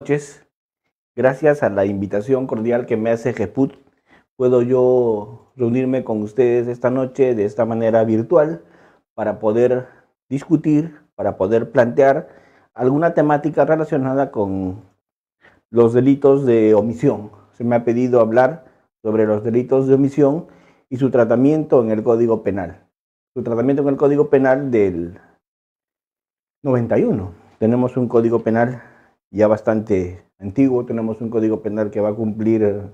Noches. Gracias a la invitación cordial que me hace GEPUT, puedo yo reunirme con ustedes esta noche de esta manera virtual para poder discutir, para poder plantear alguna temática relacionada con los delitos de omisión. Se me ha pedido hablar sobre los delitos de omisión y su tratamiento en el Código Penal. Su tratamiento en el Código Penal del 91. Tenemos un Código Penal ya bastante antiguo, tenemos un Código Penal que va a cumplir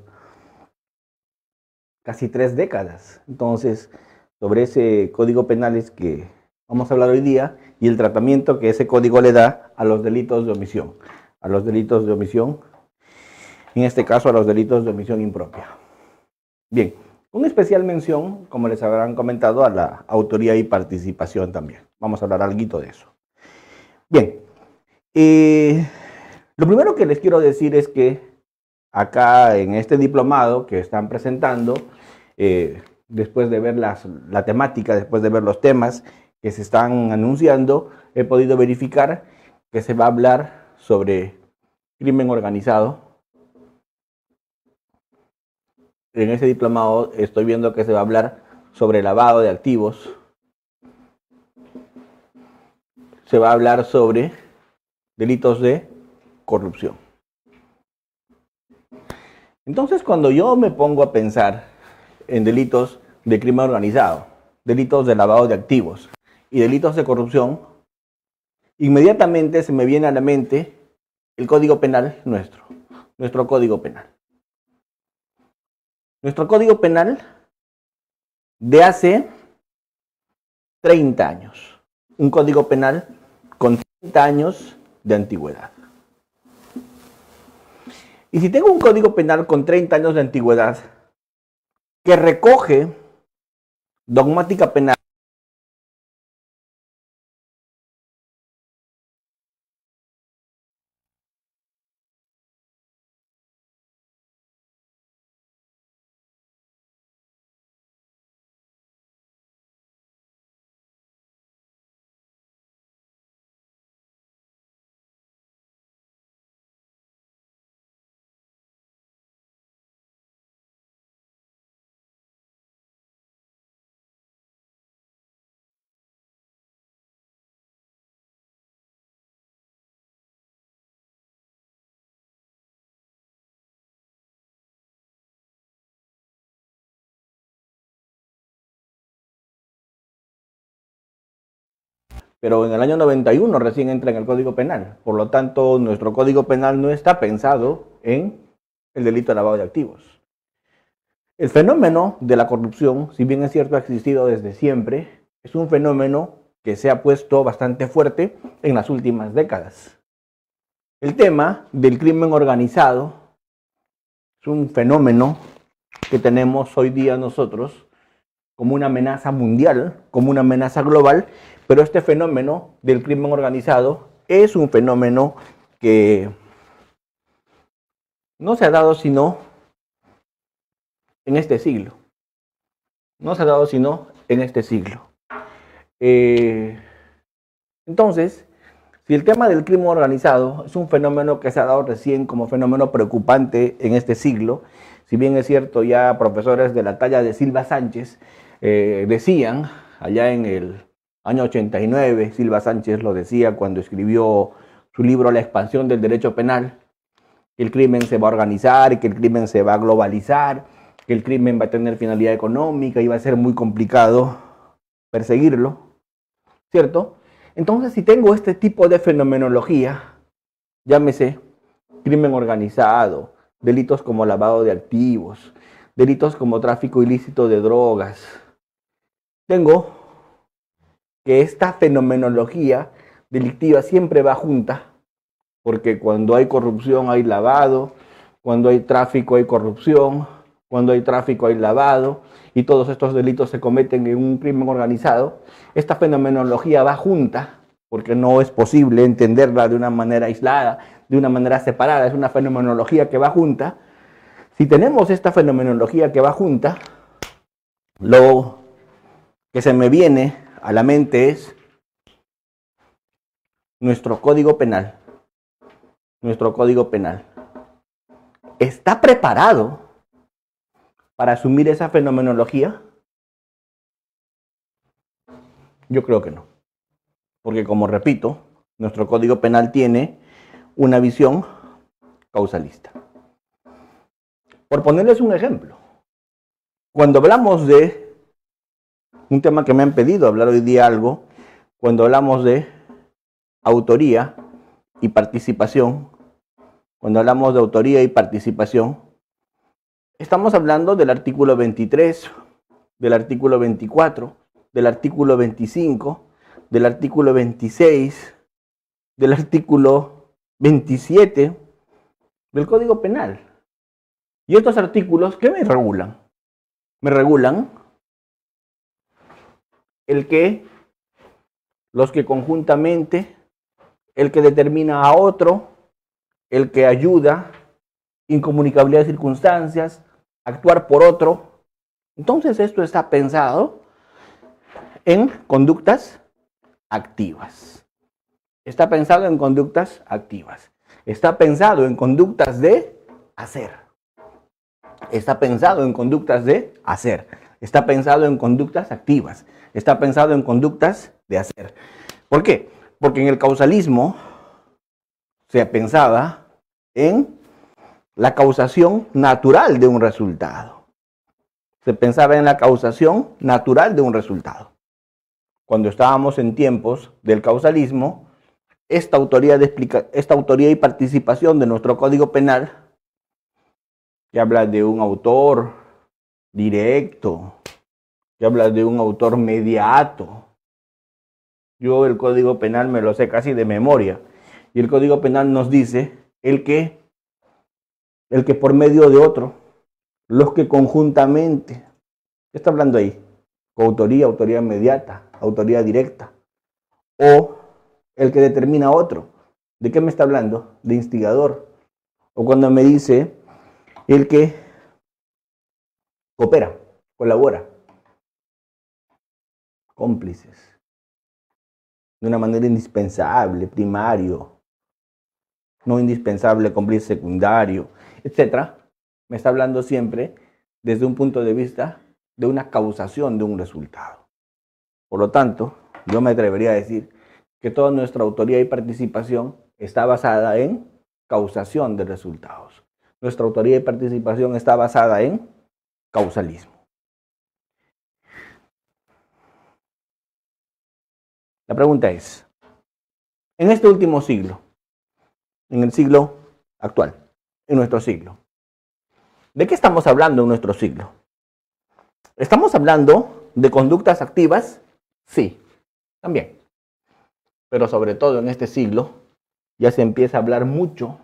casi 3 décadas. Entonces, sobre ese Código Penal es que vamos a hablar hoy día y el tratamiento que ese código le da a los delitos de omisión. A los delitos de omisión, en este caso a los delitos de omisión impropia. Bien, una especial mención, como les habrán comentado, a la autoría y participación también. Vamos a hablar algo de eso. Bien, lo primero que les quiero decir es que acá en este diplomado que están presentando, después de ver la temática, después de ver los temas que se están anunciando, he podido verificar que se va a hablar sobre crimen organizado. En ese diplomado estoy viendo que se va a hablar sobre lavado de activos. Se va a hablar sobre delitos de corrupción. Entonces, cuando yo me pongo a pensar en delitos de crimen organizado, delitos de lavado de activos y delitos de corrupción, inmediatamente se me viene a la mente el Código Penal nuestro Código Penal. Nuestro Código Penal de hace 30 años. Un Código Penal con 30 años de antigüedad. Y si tengo un Código Penal con 30 años de antigüedad que recoge dogmática penal, pero en el año 91 recién entra en el Código Penal. Por lo tanto, nuestro Código Penal no está pensado en el delito de lavado de activos. El fenómeno de la corrupción, si bien es cierto ha existido desde siempre, es un fenómeno que se ha puesto bastante fuerte en las últimas décadas. El tema del crimen organizado es un fenómeno que tenemos hoy día nosotros como una amenaza mundial, como una amenaza global, pero este fenómeno del crimen organizado es un fenómeno que no se ha dado sino en este siglo. No se ha dado sino en este siglo. Entonces, si el tema del crimen organizado es un fenómeno que se ha dado recién como fenómeno preocupante en este siglo, si bien es cierto ya profesores de la talla de Silva Sánchez decían, allá en el año 89, Silva Sánchez lo decía cuando escribió su libro La expansión del derecho penal, que el crimen se va a organizar, que el crimen se va a globalizar, que el crimen va a tener finalidad económica y va a ser muy complicado perseguirlo, ¿cierto? Entonces, si tengo este tipo de fenomenología, llámese crimen organizado, delitos como lavado de activos, delitos como tráfico ilícito de drogas, tengo que esta fenomenología delictiva siempre va junta, porque cuando hay corrupción hay lavado, cuando hay tráfico hay corrupción, cuando hay tráfico hay lavado, y todos estos delitos se cometen en un crimen organizado. Esta fenomenología va junta, porque no es posible entenderla de una manera aislada, de una manera separada, es una fenomenología que va junta. Si tenemos esta fenomenología que va junta, lo que se me viene a la mente es nuestro Código Penal. nuestro Código Penal, ¿está preparado para asumir esa fenomenología? Yo creo que no. Porque, como repito, nuestro Código Penal tiene una visión causalista. Por ponerles un ejemplo, cuando hablamos de un tema que me han pedido hablar hoy día algo, cuando hablamos de autoría y participación, estamos hablando del artículo 23, del artículo 24, del artículo 25, del artículo 26, del artículo 27 del Código Penal. Y estos artículos, ¿qué me regulan? Me regulan los que conjuntamente, el que determina a otro, el que ayuda, incomunicabilidad de circunstancias, actuar por otro. Entonces esto está pensado en conductas activas. Está pensado en conductas activas. Está pensado en conductas de hacer. Está pensado en conductas de hacer. Está pensado en conductas activas. Está pensado en conductas de hacer. ¿Por qué? Porque en el causalismo se pensaba en la causación natural de un resultado. Se pensaba en la causación natural de un resultado. Cuando estábamos en tiempos del causalismo, esta autoría y participación de nuestro Código Penal, que habla de un autor directo, que habla de un autor mediato. Yo el Código Penal me lo sé casi de memoria. Y el Código Penal nos dice el que por medio de otro, los que conjuntamente, ¿qué está hablando ahí? Coautoría, autoría inmediata, autoría directa. O el que determina a otro. ¿De qué me está hablando? De instigador. O cuando me dice el que coopera, colabora. Cómplices. De una manera indispensable, primario. No indispensable, cómplice secundario, etc. Me está hablando siempre desde un punto de vista de una causación de un resultado. Por lo tanto, yo me atrevería a decir que toda nuestra autoría y participación está basada en causación de resultados. Nuestra autoría y participación está basada en causalismo. La pregunta es, en este último siglo, en el siglo actual, en nuestro siglo, ¿de qué estamos hablando en nuestro siglo? ¿Estamos hablando de conductas activas? Sí, también. Pero sobre todo en este siglo ya se empieza a hablar mucho,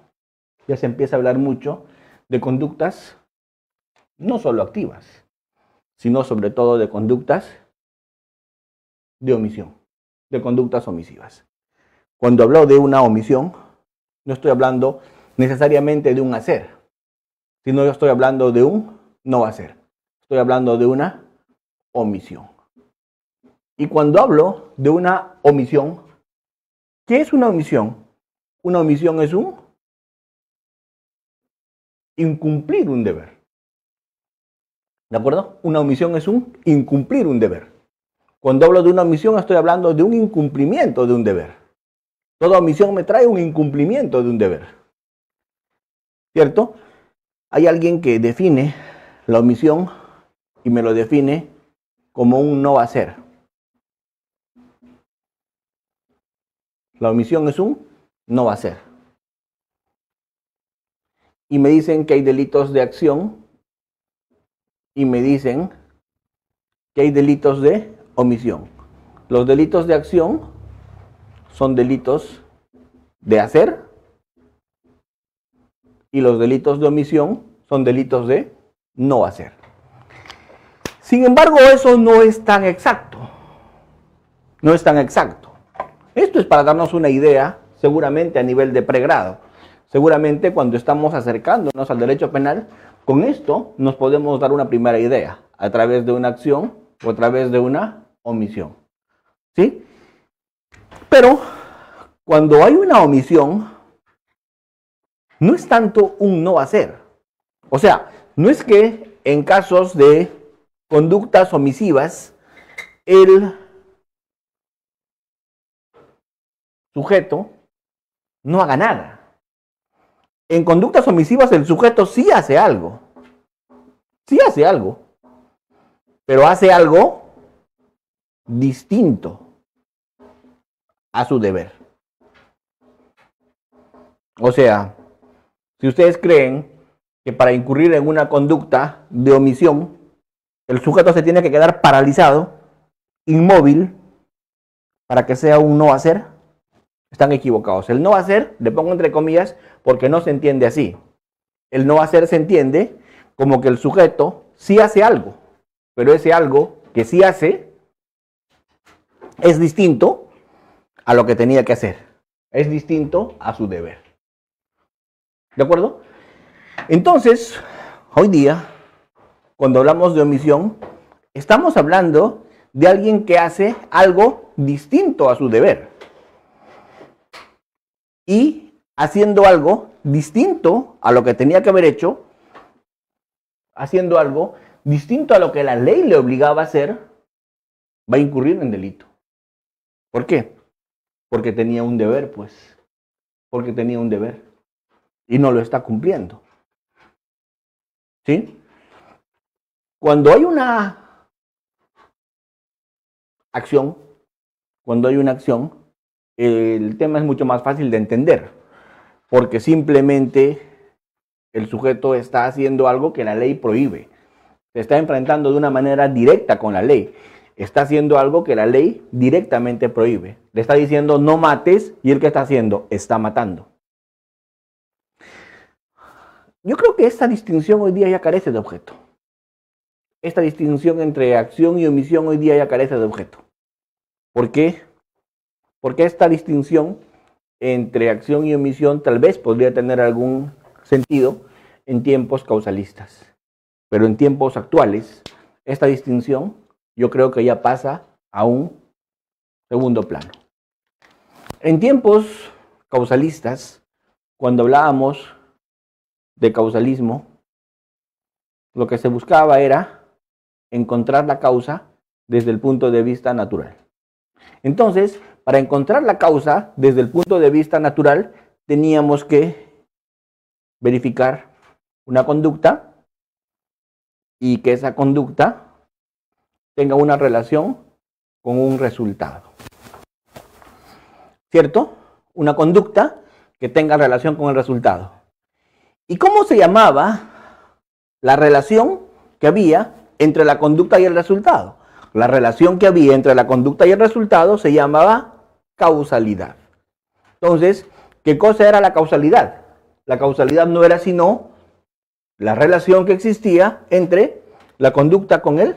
de conductas no solo activas, sino sobre todo de conductas de omisión, de conductas omisivas. Cuando hablo de una omisión, no estoy hablando necesariamente de un hacer, sino yo estoy hablando de un no hacer. Estoy hablando de una omisión. Y cuando hablo de una omisión, ¿qué es una omisión? Una omisión es un incumplir un deber. ¿De acuerdo? Una omisión es un incumplir un deber. Cuando hablo de una omisión, estoy hablando de un incumplimiento de un deber. Toda omisión me trae un incumplimiento de un deber. ¿Cierto? Hay alguien que define la omisión y me lo define como un no hacer. La omisión es un no hacer. Y me dicen que hay delitos de acción y me dicen que hay delitos de omisión. Los delitos de acción son delitos de hacer y los delitos de omisión son delitos de no hacer. Sin embargo, eso no es tan exacto. No es tan exacto. Esto es para darnos una idea, seguramente a nivel de pregrado. Seguramente cuando estamos acercándonos al derecho penal, con esto nos podemos dar una primera idea, a través de una acción o a través de una omisión. ¿Sí? Pero cuando hay una omisión, no es tanto un no hacer. O sea, no es que en casos de conductas omisivas, el sujeto no haga nada. En conductas omisivas el sujeto sí hace algo. Sí hace algo. Pero hace algo distinto a su deber. O sea, si ustedes creen que para incurrir en una conducta de omisión, el sujeto se tiene que quedar paralizado, inmóvil, para que sea un no hacer, están equivocados. El no hacer, le pongo entre comillas, porque no se entiende así. El no hacer se entiende como que el sujeto sí hace algo, pero ese algo que sí hace es distinto a lo que tenía que hacer. Es distinto a su deber. ¿De acuerdo? Entonces, hoy día, cuando hablamos de omisión, estamos hablando de alguien que hace algo distinto a su deber. Y haciendo algo distinto a lo que tenía que haber hecho, haciendo algo distinto a lo que la ley le obligaba a hacer, va a incurrir en delito. ¿Por qué? Porque tenía un deber, pues. Porque tenía un deber. Y no lo está cumpliendo. ¿Sí? Cuando hay una acción, el tema es mucho más fácil de entender, porque simplemente el sujeto está haciendo algo que la ley prohíbe. Se está enfrentando de una manera directa con la ley. Está haciendo algo que la ley directamente prohíbe. Le está diciendo no mates y él ¿qué está haciendo? Está matando. Yo creo que esta distinción hoy día ya carece de objeto. Esta distinción entre acción y omisión hoy día ya carece de objeto. ¿Por qué? Porque esta distinción entre acción y omisión tal vez podría tener algún sentido en tiempos causalistas. Pero en tiempos actuales, esta distinción yo creo que ya pasa a un segundo plano. En tiempos causalistas, cuando hablábamos de causalismo, lo que se buscaba era encontrar la causa desde el punto de vista natural. Entonces, para encontrar la causa desde el punto de vista natural, teníamos que verificar una conducta y que esa conducta tenga una relación con un resultado. ¿Cierto? Una conducta que tenga relación con el resultado. ¿Y cómo se llamaba la relación que había entre la conducta y el resultado? La relación que había entre la conducta y el resultado se llamaba causalidad. Entonces, ¿qué cosa era la causalidad? La causalidad no era sino la relación que existía entre la conducta con el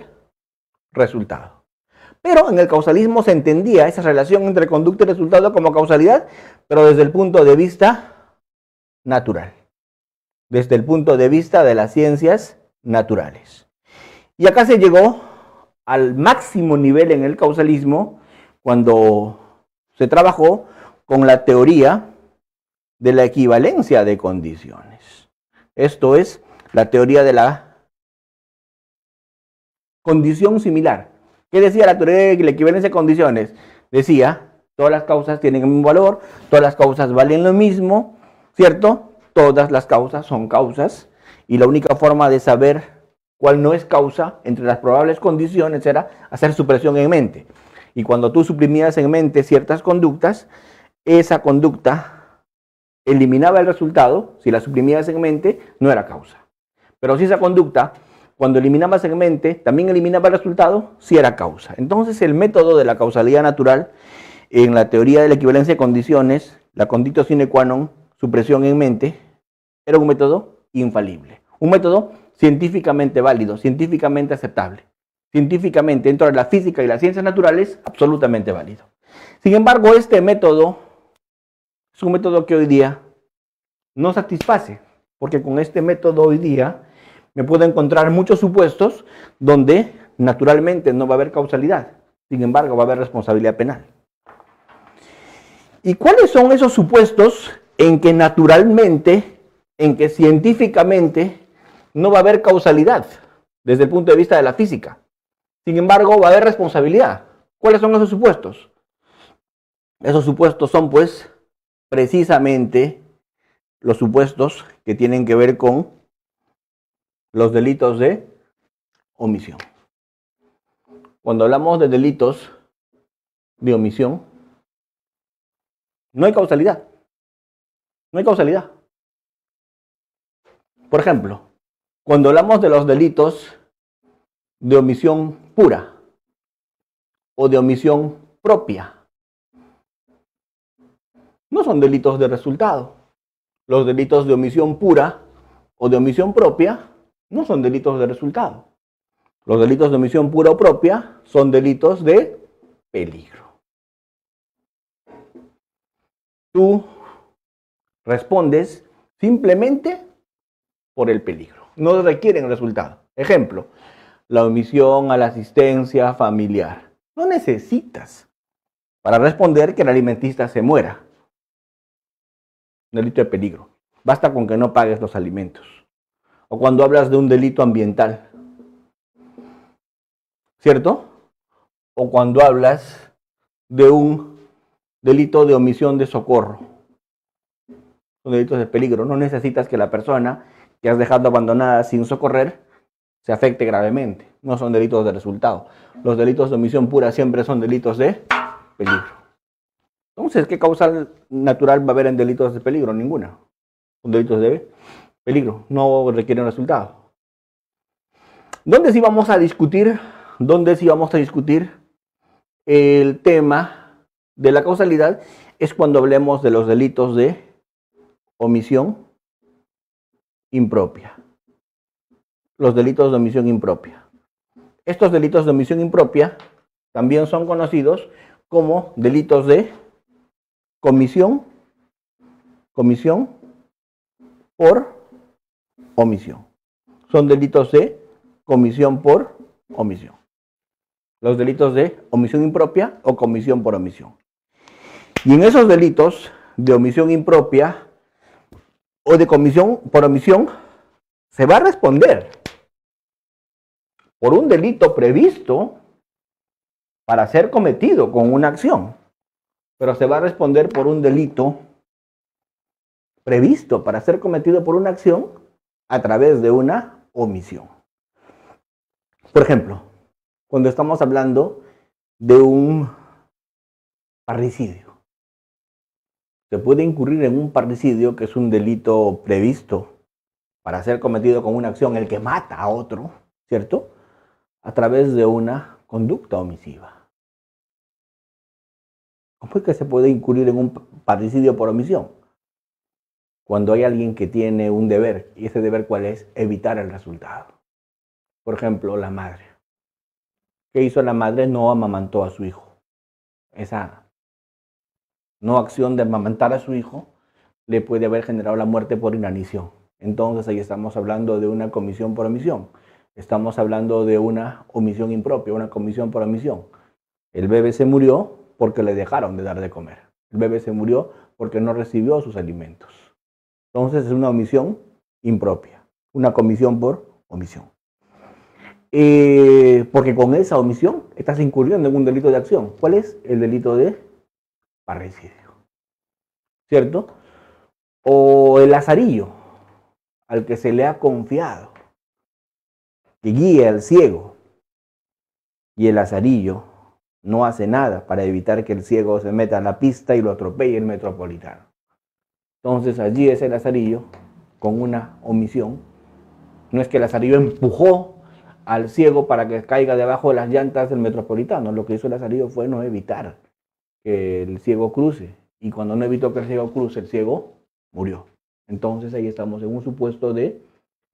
resultado. Pero en el causalismo se entendía esa relación entre conducta y resultado como causalidad, pero desde el punto de vista natural. Desde el punto de vista de las ciencias naturales. Y acá se llegó al máximo nivel en el causalismo cuando se trabajó con la teoría de la equivalencia de condiciones. Esto es la teoría de la condición similar. ¿Qué decía la teoría de la equivalencia de condiciones? Decía, todas las causas tienen el mismo valor, todas las causas valen lo mismo, ¿cierto? Todas las causas son causas y la única forma de saber cuál no es causa entre las probables condiciones era hacer supresión en mente. Y cuando tú suprimías en mente ciertas conductas, esa conducta eliminaba el resultado. Si la suprimías en mente, no era causa. Pero si esa conducta, cuando eliminabas en mente, también eliminaba el resultado, sí era causa. Entonces el método de la causalidad natural, en la teoría de la equivalencia de condiciones, la conditio sine qua non, supresión en mente, era un método infalible. Un método científicamente válido, científicamente aceptable. Científicamente, dentro de la física y las ciencias naturales, absolutamente válido. Sin embargo, este método es un método que hoy día no satisface, porque con este método hoy día me puedo encontrar muchos supuestos donde naturalmente no va a haber causalidad, sin embargo va a haber responsabilidad penal. ¿Y cuáles son esos supuestos en que naturalmente en que científicamente no va a haber causalidad desde el punto de vista de la física. Sin embargo, va a haber responsabilidad. ¿Cuáles son esos supuestos? Esos supuestos son, pues, precisamente los supuestos que tienen que ver con los delitos de omisión. Cuando hablamos de delitos de omisión, no hay causalidad. No hay causalidad. Por ejemplo, cuando hablamos de los delitos de omisión pura o de omisión propia, no son delitos de resultado. Los delitos de omisión pura o de omisión propia no son delitos de resultado. Los delitos de omisión pura o propia son delitos de peligro. Tú respondes simplemente por el peligro. No requieren resultado. Ejemplo, la omisión a la asistencia familiar. No necesitas para responder que el alimentista se muera. Delito de peligro. Basta con que no pagues los alimentos. O cuando hablas de un delito ambiental, ¿cierto? O cuando hablas de un delito de omisión de socorro. Son delitos de peligro. No necesitas que la persona que has dejado abandonada sin socorrer se afecte gravemente. No son delitos de resultado. Los delitos de omisión pura siempre son delitos de peligro. Entonces, ¿qué causa natural va a haber en delitos de peligro? Ninguna. Son delitos de peligro. No requieren resultado. ¿Dónde sí vamos a discutir? ¿Dónde sí vamos a discutir el tema de la causalidad? Es cuando hablemos de los delitos de omisión impropia. Los delitos de omisión impropia. Estos delitos de omisión impropia también son conocidos como delitos de comisión por omisión. Son delitos de comisión por omisión. Los delitos de omisión impropia o comisión por omisión. Y en esos delitos de omisión impropia o de comisión por omisión se va a responder por un delito previsto para ser cometido con una acción, pero se va a responder por un delito previsto para ser cometido por una acción a través de una omisión. Por ejemplo, cuando estamos hablando de un parricidio, se puede incurrir en un parricidio, que es un delito previsto para ser cometido con una acción, el que mata a otro, ¿cierto? A través de una conducta omisiva. ¿Cómo es que se puede incurrir en un parricidio por omisión? Cuando hay alguien que tiene un deber, y ese deber, ¿cuál es? Evitar el resultado. Por ejemplo, la madre. ¿Qué hizo la madre? No amamantó a su hijo. Esa no acción de amamantar a su hijo le puede haber generado la muerte por inanición. Entonces ahí estamos hablando de una comisión por omisión. Estamos hablando de una omisión impropia, una comisión por omisión. El bebé se murió porque le dejaron de dar de comer. El bebé se murió porque no recibió sus alimentos. Entonces es una omisión impropia, una comisión por omisión. Porque con esa omisión estás incurriendo en un delito de acción. ¿Cuál es? El delito de parricidio. ¿Cierto? O el lazarillo, al que se le ha confiado, que guía al ciego, y el lazarillo no hace nada para evitar que el ciego se meta en la pista y lo atropelle el metropolitano. Entonces allí ese lazarillo, con una omisión, no es que el lazarillo empujó al ciego para que caiga debajo de las llantas del metropolitano. Lo que hizo el lazarillo fue no evitar que el ciego cruce. Y cuando no evitó que el ciego cruce, el ciego murió. Entonces ahí estamos en un supuesto de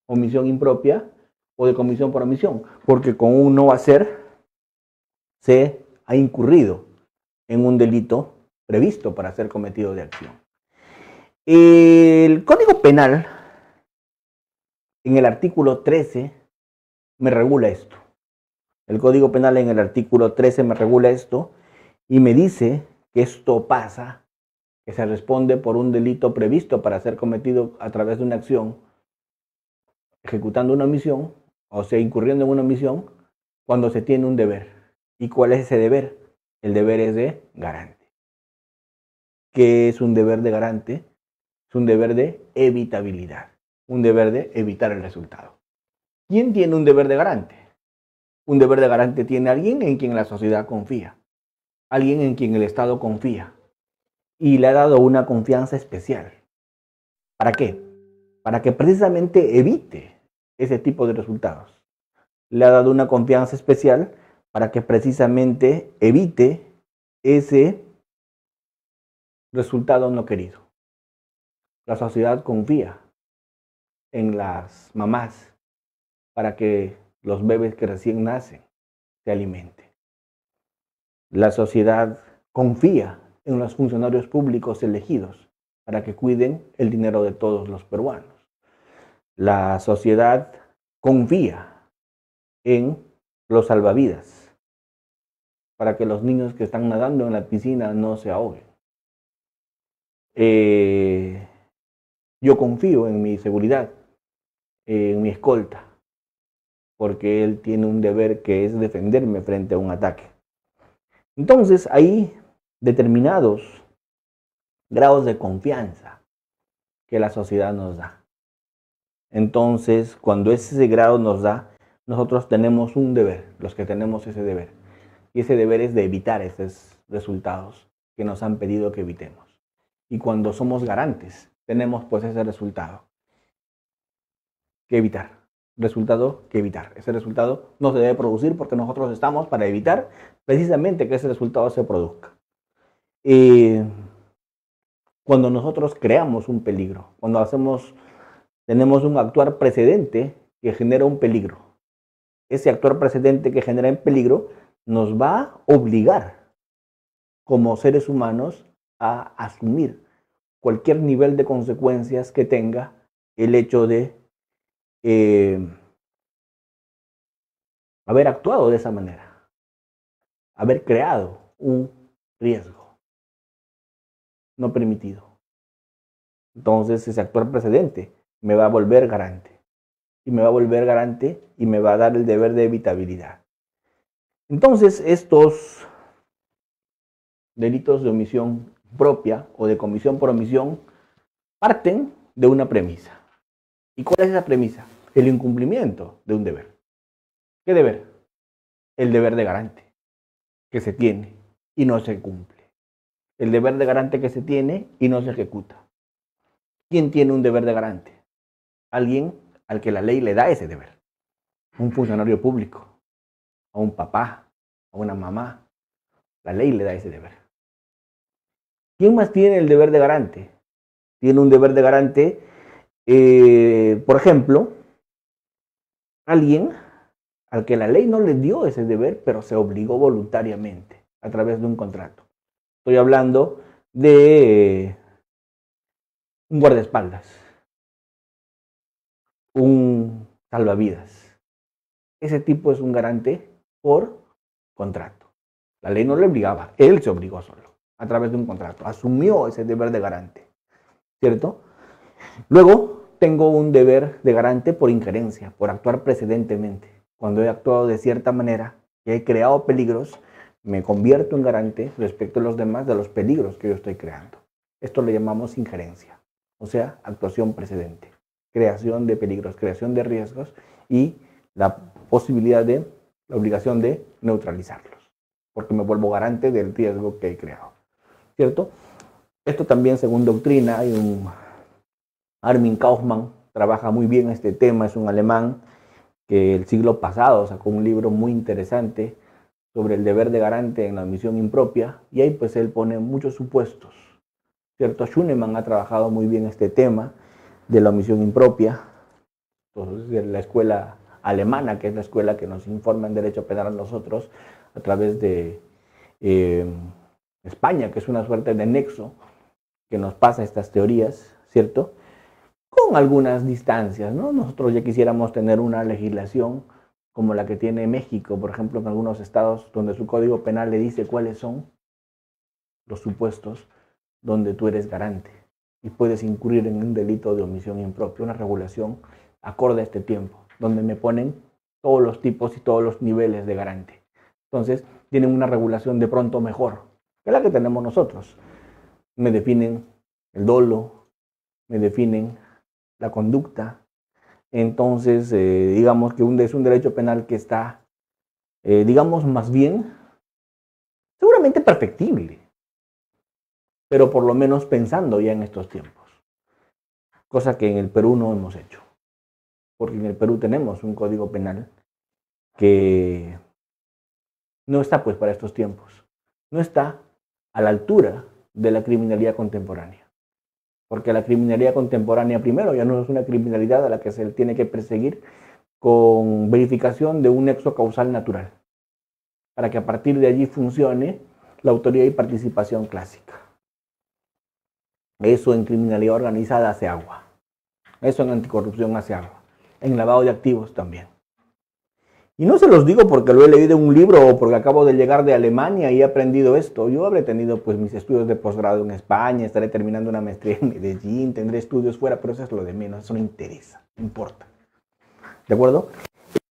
omisión impropia o de comisión por omisión. Porque con un no hacer se ha incurrido en un delito previsto para ser cometido de acción. El Código Penal, en el artículo 13, me regula esto. El Código Penal en el artículo 13 me regula esto y me dice que esto pasa, que se responde por un delito previsto para ser cometido a través de una acción, ejecutando una omisión, o sea, incurriendo en una omisión, cuando se tiene un deber. ¿Y cuál es ese deber? El deber es de garante. ¿Qué es un deber de garante? Es un deber de evitabilidad, un deber de evitar el resultado. ¿Quién tiene un deber de garante? Un deber de garante tiene alguien en quien la sociedad confía, alguien en quien el Estado confía y le ha dado una confianza especial. ¿Para qué? Para que precisamente evite ese tipo de resultados. Le ha dado una confianza especial para que precisamente evite ese resultado no querido. La sociedad confía en las mamás para que los bebés que recién nacen se alimenten. La sociedad confía en los funcionarios públicos elegidos para que cuiden el dinero de todos los peruanos. La sociedad confía en los salvavidas para que los niños que están nadando en la piscina no se ahoguen. Yo confío en mi seguridad, en mi escolta, porque él tiene un deber que es defenderme frente a un ataque. Entonces hay determinados grados de confianza que la sociedad nos da. Entonces, cuando ese grado nos da, nosotros tenemos un deber, los que tenemos ese deber. Y ese deber es de evitar esos resultados que nos han pedido que evitemos. Y cuando somos garantes, tenemos pues ese resultado que evitar. Resultado que evitar. Ese resultado no se debe producir porque nosotros estamos para evitar precisamente que ese resultado se produzca. Cuando nosotros creamos un peligro, cuando tenemos un actuar precedente que genera un peligro, ese actuar precedente que genera un peligro nos va a obligar como seres humanos a asumir cualquier nivel de consecuencias que tenga el hecho de haber actuado de esa manera, haber creado un riesgo no permitido. Entonces ese actuar precedente me va a volver garante. Y me va a volver garante y me va a dar el deber de evitabilidad. Entonces estos delitos de omisión propia o de comisión por omisión parten de una premisa. ¿Y cuál es esa premisa? El incumplimiento de un deber. ¿Qué deber? El deber de garante que se tiene y no se cumple. El deber de garante que se tiene y no se ejecuta. ¿Quién tiene un deber de garante? Alguien al que la ley le da ese deber. Un funcionario público, a un papá, a una mamá. La ley le da ese deber. ¿Quién más tiene el deber de garante? Tiene un deber de garante, por ejemplo, alguien al que la ley no le dio ese deber, pero se obligó voluntariamente a través de un contrato. Estoy hablando de un guardaespaldas, un salvavidas. Ese tipo es un garante por contrato. La ley no le obligaba, él se obligó solo, a través de un contrato. Asumió ese deber de garante, ¿cierto? Luego tengo un deber de garante por injerencia, por actuar precedentemente. Cuando he actuado de cierta manera, que he creado peligros, me convierto en garante respecto a los demás de los peligros que yo estoy creando. Esto le llamamos injerencia, o sea, actuación precedente, creación de peligros, creación de riesgos y la posibilidad de, la obligación de neutralizarlos, porque me vuelvo garante del riesgo que he creado, ¿cierto? Esto también, según doctrina, hay Armin Kaufmann trabaja muy bien este tema, es un alemán que el siglo pasado sacó un libro muy interesante sobre el deber de garante en la omisión impropia, y ahí pues él pone muchos supuestos, ¿cierto? Schunemann ha trabajado muy bien este tema de la omisión impropia, entonces de la escuela alemana, que es la escuela que nos informa en derecho penal a nosotros, a través de España, que es una suerte de nexo que nos pasa estas teorías, ¿cierto? Con algunas distancias, ¿no? Nosotros ya quisiéramos tener una legislación como la que tiene México, por ejemplo, en algunos estados donde su código penal le dice cuáles son los supuestos donde tú eres garante y puedes incurrir en un delito de omisión impropia, una regulación acorde a este tiempo, donde me ponen todos los tipos y todos los niveles de garante. Entonces, tienen una regulación de pronto mejor que la que tenemos nosotros. Me definen el dolo, me definen la conducta. Entonces, digamos que es un derecho penal que está, digamos, más bien, seguramente perfectible, pero por lo menos pensando ya en estos tiempos. Cosa que en el Perú no hemos hecho. Porque en el Perú tenemos un código penal que no está pues para estos tiempos. No está a la altura de la criminalidad contemporánea. Porque la criminalidad contemporánea, primero, ya no es una criminalidad a la que se le tiene que perseguir con verificación de un nexo causal natural, para que a partir de allí funcione la autoría y participación clásica. Eso en criminalidad organizada hace agua. Eso en anticorrupción hace agua. En lavado de activos también. Y no se los digo porque lo he leído en un libro o porque acabo de llegar de Alemania y he aprendido esto. Yo habré tenido pues mis estudios de posgrado en España, estaré terminando una maestría en Medellín, tendré estudios fuera, pero eso es lo de menos, eso no interesa, no importa. ¿De acuerdo?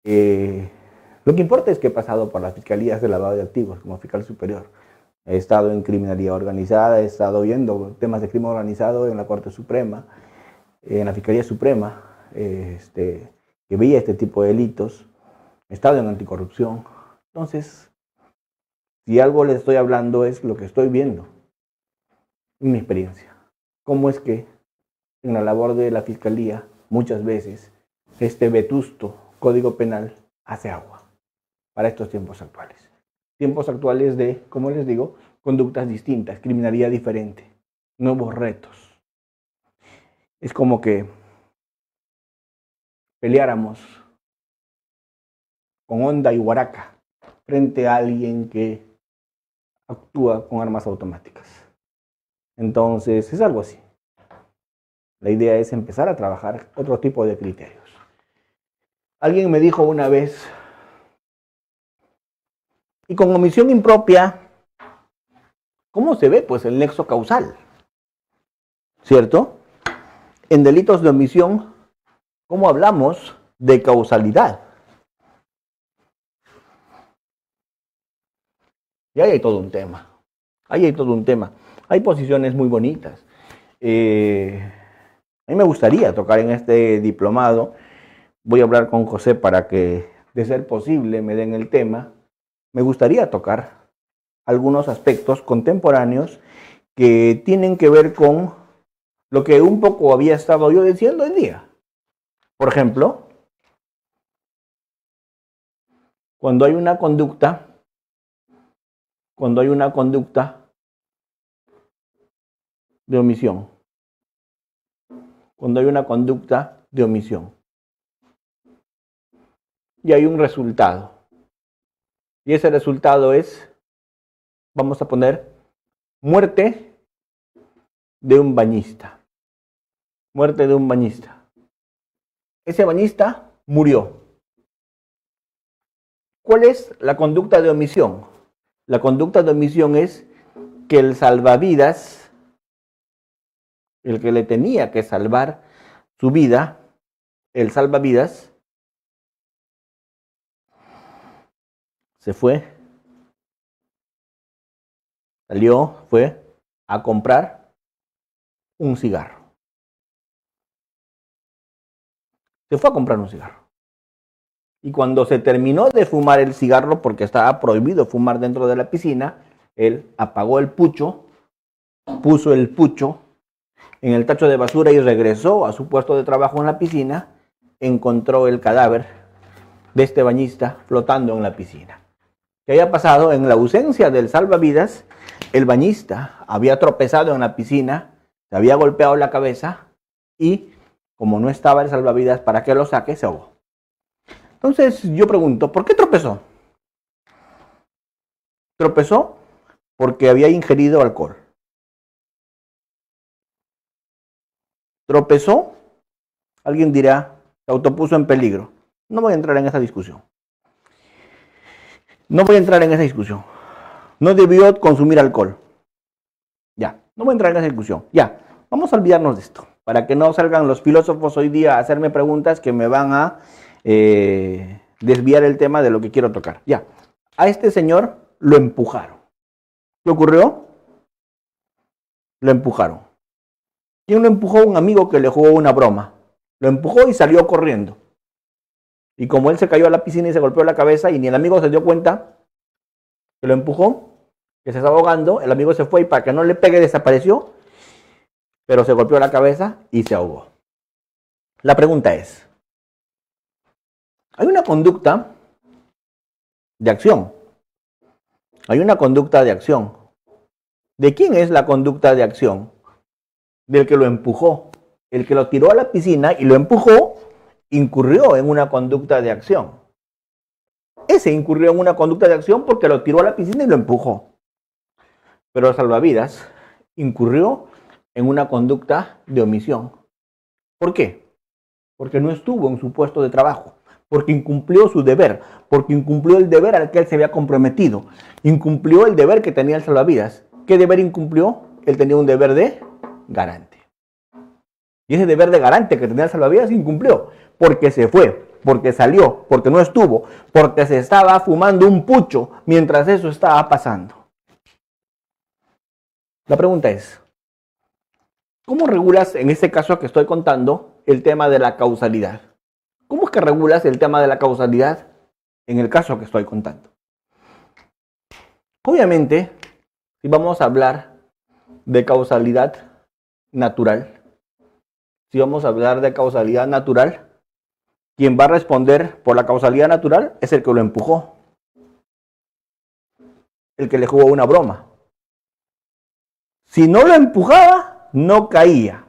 Lo que importa es que he pasado por las fiscalías de lavado de activos como fiscal superior. He estado en criminalidad organizada, he estado viendo temas de crimen organizado en la Corte Suprema, en la Fiscalía Suprema, que veía este tipo de delitos. He estado en anticorrupción. Entonces, si algo les estoy hablando es lo que estoy viendo, en mi experiencia. Cómo es que en la labor de la Fiscalía, muchas veces, este vetusto Código Penal hace agua para estos tiempos actuales. Tiempos actuales de, como les digo, conductas distintas, criminalidad diferente, nuevos retos. Es como que peleáramos con honda y guaraca frente a alguien que actúa con armas automáticas. Entonces, es algo así. La idea es empezar a trabajar otro tipo de criterios. Alguien me dijo una vez, y con omisión impropia, ¿cómo se ve? Pues el nexo causal, ¿cierto? En delitos de omisión, ¿cómo hablamos de causalidad? Y ahí hay todo un tema. Ahí hay todo un tema. Hay posiciones muy bonitas. A mí me gustaría tocar en este diplomado. Voy a hablar con José para que, de ser posible, me den el tema. Me gustaría tocar algunos aspectos contemporáneos que tienen que ver con lo que un poco había estado yo diciendo hoy día. Por ejemplo, cuando hay una conducta de omisión. Cuando hay una conducta de omisión. Y hay un resultado. Y ese resultado es, vamos a poner, muerte de un bañista. Muerte de un bañista. Ese bañista murió. ¿Cuál es la conducta de omisión? La conducta de omisión es que el salvavidas, el que le tenía que salvar su vida, el salvavidas, se fue, salió, fue a comprar un cigarro. Se fue a comprar un cigarro. Y cuando se terminó de fumar el cigarro, porque estaba prohibido fumar dentro de la piscina, él apagó el pucho, puso el pucho en el tacho de basura y regresó a su puesto de trabajo en la piscina, encontró el cadáver de este bañista flotando en la piscina. ¿Qué había pasado? En la ausencia del salvavidas, el bañista había tropezado en la piscina, se había golpeado la cabeza y, como no estaba el salvavidas para que lo saque, se ahogó. Entonces yo pregunto, ¿por qué tropezó? Tropezó porque había ingerido alcohol. Tropezó, alguien dirá, se autopuso en peligro. No voy a entrar en esa discusión. No voy a entrar en esa discusión. No debió consumir alcohol. Ya. No voy a entrar en esa discusión. Ya, vamos a olvidarnos de esto, para que no salgan los filósofos hoy día a hacerme preguntas que me van a desviar el tema de lo que quiero tocar. Ya, a este señor lo empujaron. ¿Qué ocurrió? Lo empujaron. ¿Quién lo empujó? Un amigo que le jugó una broma. Lo empujó y salió corriendo. Y como él se cayó a la piscina y se golpeó la cabeza y ni el amigo se dio cuenta que lo empujó, que se estaba ahogando, el amigo se fue y para que no le pegue desapareció, pero se golpeó la cabeza y se ahogó. La pregunta es, hay una conducta de acción. Hay una conducta de acción. ¿De quién es la conducta de acción? Del que lo empujó. El que lo tiró a la piscina y lo empujó, incurrió en una conducta de acción. Ese incurrió en una conducta de acción porque lo tiró a la piscina y lo empujó. Pero el salvavidas incurrió en una conducta de omisión. ¿Por qué? Porque no estuvo en su puesto de trabajo, porque incumplió su deber, porque incumplió el deber al que él se había comprometido, incumplió el deber que tenía el salvavidas. ¿Qué deber incumplió? Él tenía un deber de garante. Y ese deber de garante que tenía el salvavidas incumplió, porque se fue, porque salió, porque no estuvo, porque se estaba fumando un pucho mientras eso estaba pasando. La pregunta es, ¿cómo regulas, en este caso que estoy contando, el tema de la causalidad? ¿Cómo es que regulas el tema de la causalidad en el caso que estoy contando? Obviamente, si vamos a hablar de causalidad natural, quien va a responder por la causalidad natural es el que lo empujó, el que le jugó una broma. Si no lo empujaba, no caía.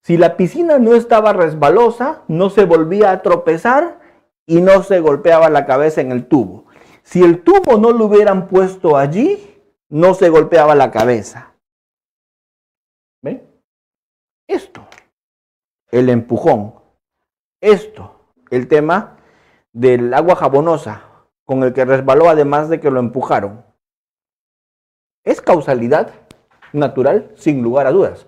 Si la piscina no estaba resbalosa, no se volvía a tropezar y no se golpeaba la cabeza en el tubo. Si el tubo no lo hubieran puesto allí, no se golpeaba la cabeza. ¿Ven? Esto, el empujón. Esto, el tema del agua jabonosa con el que resbaló además de que lo empujaron. Es causalidad natural sin lugar a dudas.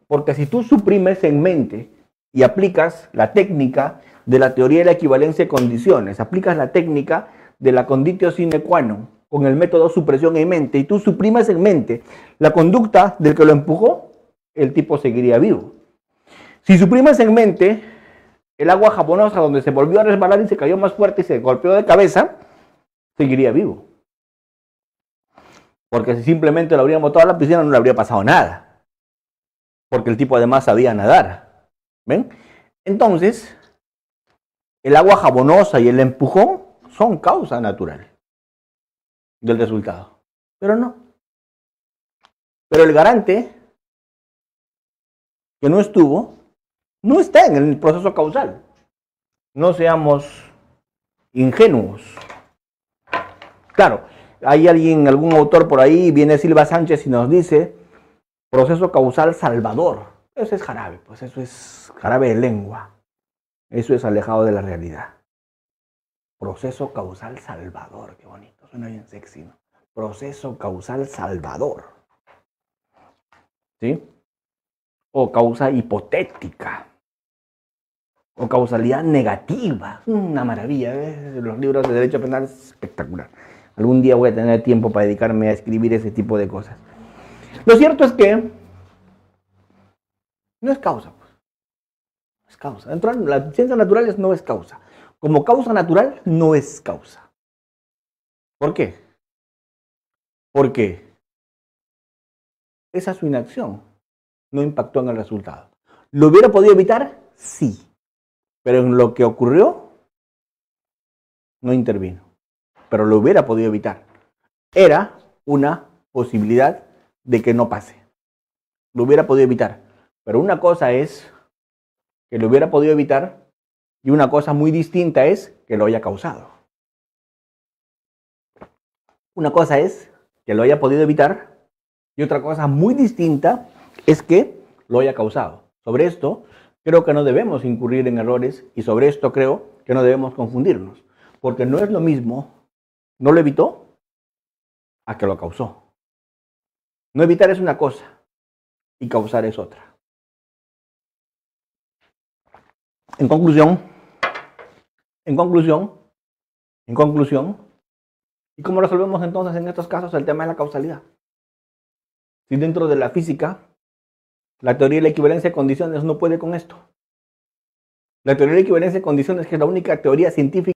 Porque si tú suprimes en mente y aplicas la técnica de la teoría de la equivalencia de condiciones, aplicas la técnica de la conditio sine qua non con el método supresión en mente y tú suprimes en mente la conducta del que lo empujó, el tipo seguiría vivo. Si suprimes en mente el agua jabonosa donde se volvió a resbalar y se cayó más fuerte y se golpeó de cabeza, seguiría vivo. Porque si simplemente lo habrían botado a la piscina no le habría pasado nada. Porque el tipo además sabía nadar. ¿Ven? Entonces, el agua jabonosa y el empujón son causa natural del resultado. Pero no. Pero el garante, que no estuvo, no está en el proceso causal. No seamos ingenuos. Claro, hay alguien, algún autor por ahí, viene Silva Sánchez y nos dice proceso causal salvador. Eso es jarabe, pues eso es jarabe de lengua. Eso es alejado de la realidad. Proceso causal salvador, qué bonito, suena bien sexy, ¿no? Proceso causal salvador. ¿Sí? O causa hipotética. O causalidad negativa. Una maravilla, ¿ves? Los libros de derecho penal es espectacular. Algún día voy a tener tiempo para dedicarme a escribir ese tipo de cosas. Lo cierto es que no es causa, pues. No es causa. Dentro de las ciencias naturales no es causa. Como causa natural no es causa. ¿Por qué? Porque esa su inacción no impactó en el resultado. ¿Lo hubiera podido evitar? Sí. Pero en lo que ocurrió, no intervino. Pero lo hubiera podido evitar. Era una posibilidad de que no pase. Lo hubiera podido evitar. Pero una cosa es que lo hubiera podido evitar y una cosa muy distinta es que lo haya causado. Una cosa es que lo haya podido evitar y otra cosa muy distinta es que lo haya causado. Sobre esto creo que no debemos incurrir en errores y sobre esto creo que no debemos confundirnos. Porque no es lo mismo, no lo evitó, a que lo causó. No evitar es una cosa y causar es otra. En conclusión, ¿y cómo resolvemos entonces en estos casos el tema de la causalidad? Si dentro de la física, la teoría de la equivalencia de condiciones no puede con esto. La teoría de la equivalencia de condiciones, que es la única teoría científica